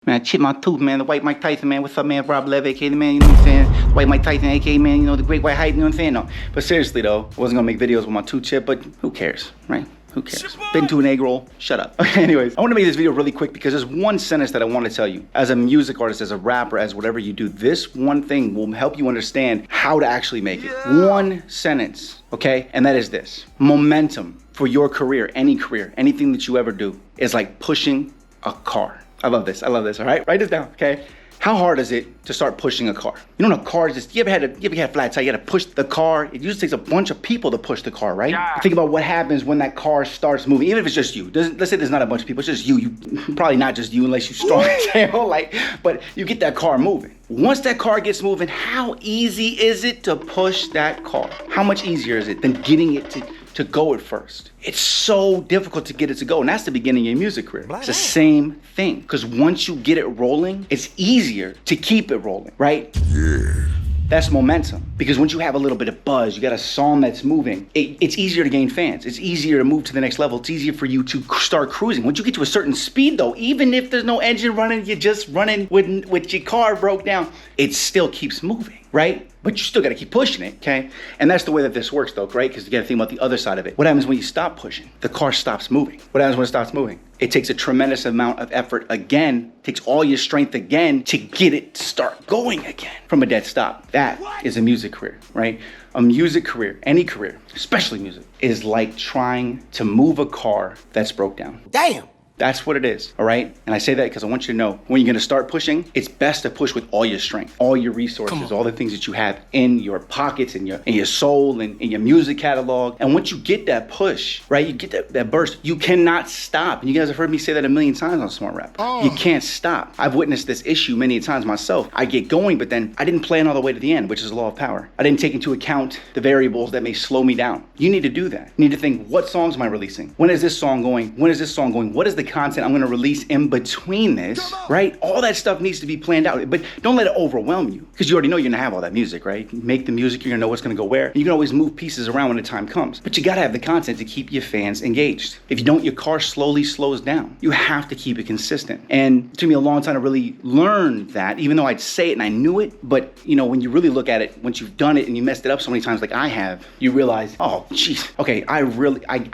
Man, I chipped my tooth, man. The white Mike Tyson, man. What's up, man? Rob Lev, aka the man, you know what I'm saying? The white Mike Tyson, aka, man, you know, the great white hype, you know what I'm saying? No. But seriously, though, I wasn't gonna make videos with my tooth chip, but who cares, right? Who cares? Been to an egg roll, shut up. Anyways, I want to make this video really quick because there's one sentence that I want to tell you. As a music artist, as a rapper, as whatever you do, this one thing will help you understand how to actually make it. One sentence, okay? And that is this. Momentum for your career, anything that you ever do, is like pushing a car. I love this, all right? Write this down, okay? How hard is it to start pushing a car? You know, a car is just, you ever had a flat tire, you gotta push the car. It usually takes a bunch of people to push the car, right? Yeah. Think about what happens when that car starts moving, even if it's just you. Let's say there's not a bunch of people, it's just you. Probably not just you unless you're strong as hell, like, but you get that car moving. Once that car gets moving, how easy is it to push that car? How much easier is it than getting it to go at first? It's so difficult to get it to go, and that's the beginning of your music career. It's the same thing, because once you get it rolling, it's easier to keep it rolling, right? Yeah. That's momentum, because once you have a little bit of buzz, you got a song that's moving, it's easier to gain fans. It's easier to move to the next level. It's easier for you to start cruising. Once you get to a certain speed though, even if there's no engine running, you're just running with your car broke down, it still keeps moving, right? But you still gotta keep pushing it, okay? And that's the way that this works though, right? Because you gotta think about the other side of it. What happens when you stop pushing? The car stops moving. What happens when it stops moving? It takes a tremendous amount of effort again, takes all your strength again to get it to start going again from a dead stop. That is a music career, right? A music career, any career, especially music, is like trying to move a car that's broke down. Damn. That's what it is, all right? And I say that because I want you to know, when you're gonna start pushing, it's best to push with all your strength, all your resources, all the things that you have in your pockets, in your soul, and in your music catalog. And once you get that push, right, you get that burst, you cannot stop. And you guys have heard me say that a million times on Smart Rapper. You can't stop. I've witnessed this issue many times myself. I get going, but then I didn't plan all the way to the end, which is the law of power. I didn't take into account the variables that may slow me down. You need to do that. You need to think, what songs am I releasing? When is this song going? When is this song going? What is the content I'm gonna release in between this, right? All that stuff needs to be planned out, but don't let it overwhelm you, because you already know you're gonna have all that music, right? You make the music, you're gonna know what's gonna go where. And you can always move pieces around when the time comes, but you gotta have the content to keep your fans engaged. If you don't, your car slowly slows down. You have to keep it consistent. And it took me a long time to really learn that, even though I'd say it and I knew it, but you know, when you really look at it, once you've done it and you messed it up so many times like I have, you realize, oh, jeez, okay, I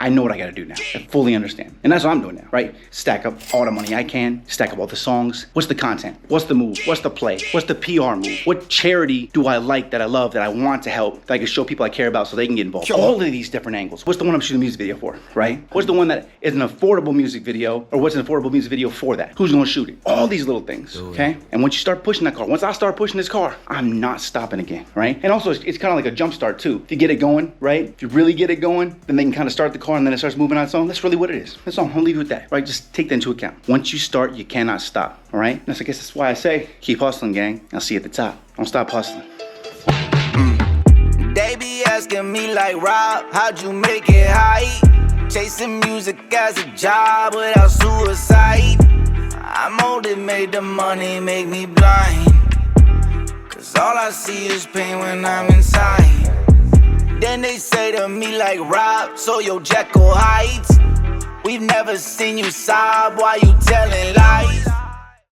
know what I gotta do now. I fully understand. And that's what I'm doing now, right? Stack up all the money I can, stack up all the songs. What's the content? What's the move? What's the play? What's the PR move? What charity do I like, that I love, that I want to help, that I can show people I care about so they can get involved? All of these different angles. What's the one I'm shooting a music video for, right? What's the one that is an affordable music video, or what's an affordable music video for that? Who's gonna shoot it? All these little things, okay? And once you start pushing that car, once I start pushing this car, I'm not stopping again, right? And also, it's kind of like a jump start too. If you get it going, right? If you really get it going, then they can kind of start the car and then it starts moving on its own. That's really what it is. That's all. I'll leave you with that, right? Just take that into account. Once you start, you cannot stop, all right? I guess that's why I say, keep hustling, gang. I'll see you at the top. Don't stop hustling. They be asking me like, Rob, how'd you make it high? Chasing music as a job without suicide. I'm old, it made the money make me blind, cause all I see is pain when I'm inside. Then they say to me like, Rob, so your Jekyll Heights. We've never seen you sob while you telling lies.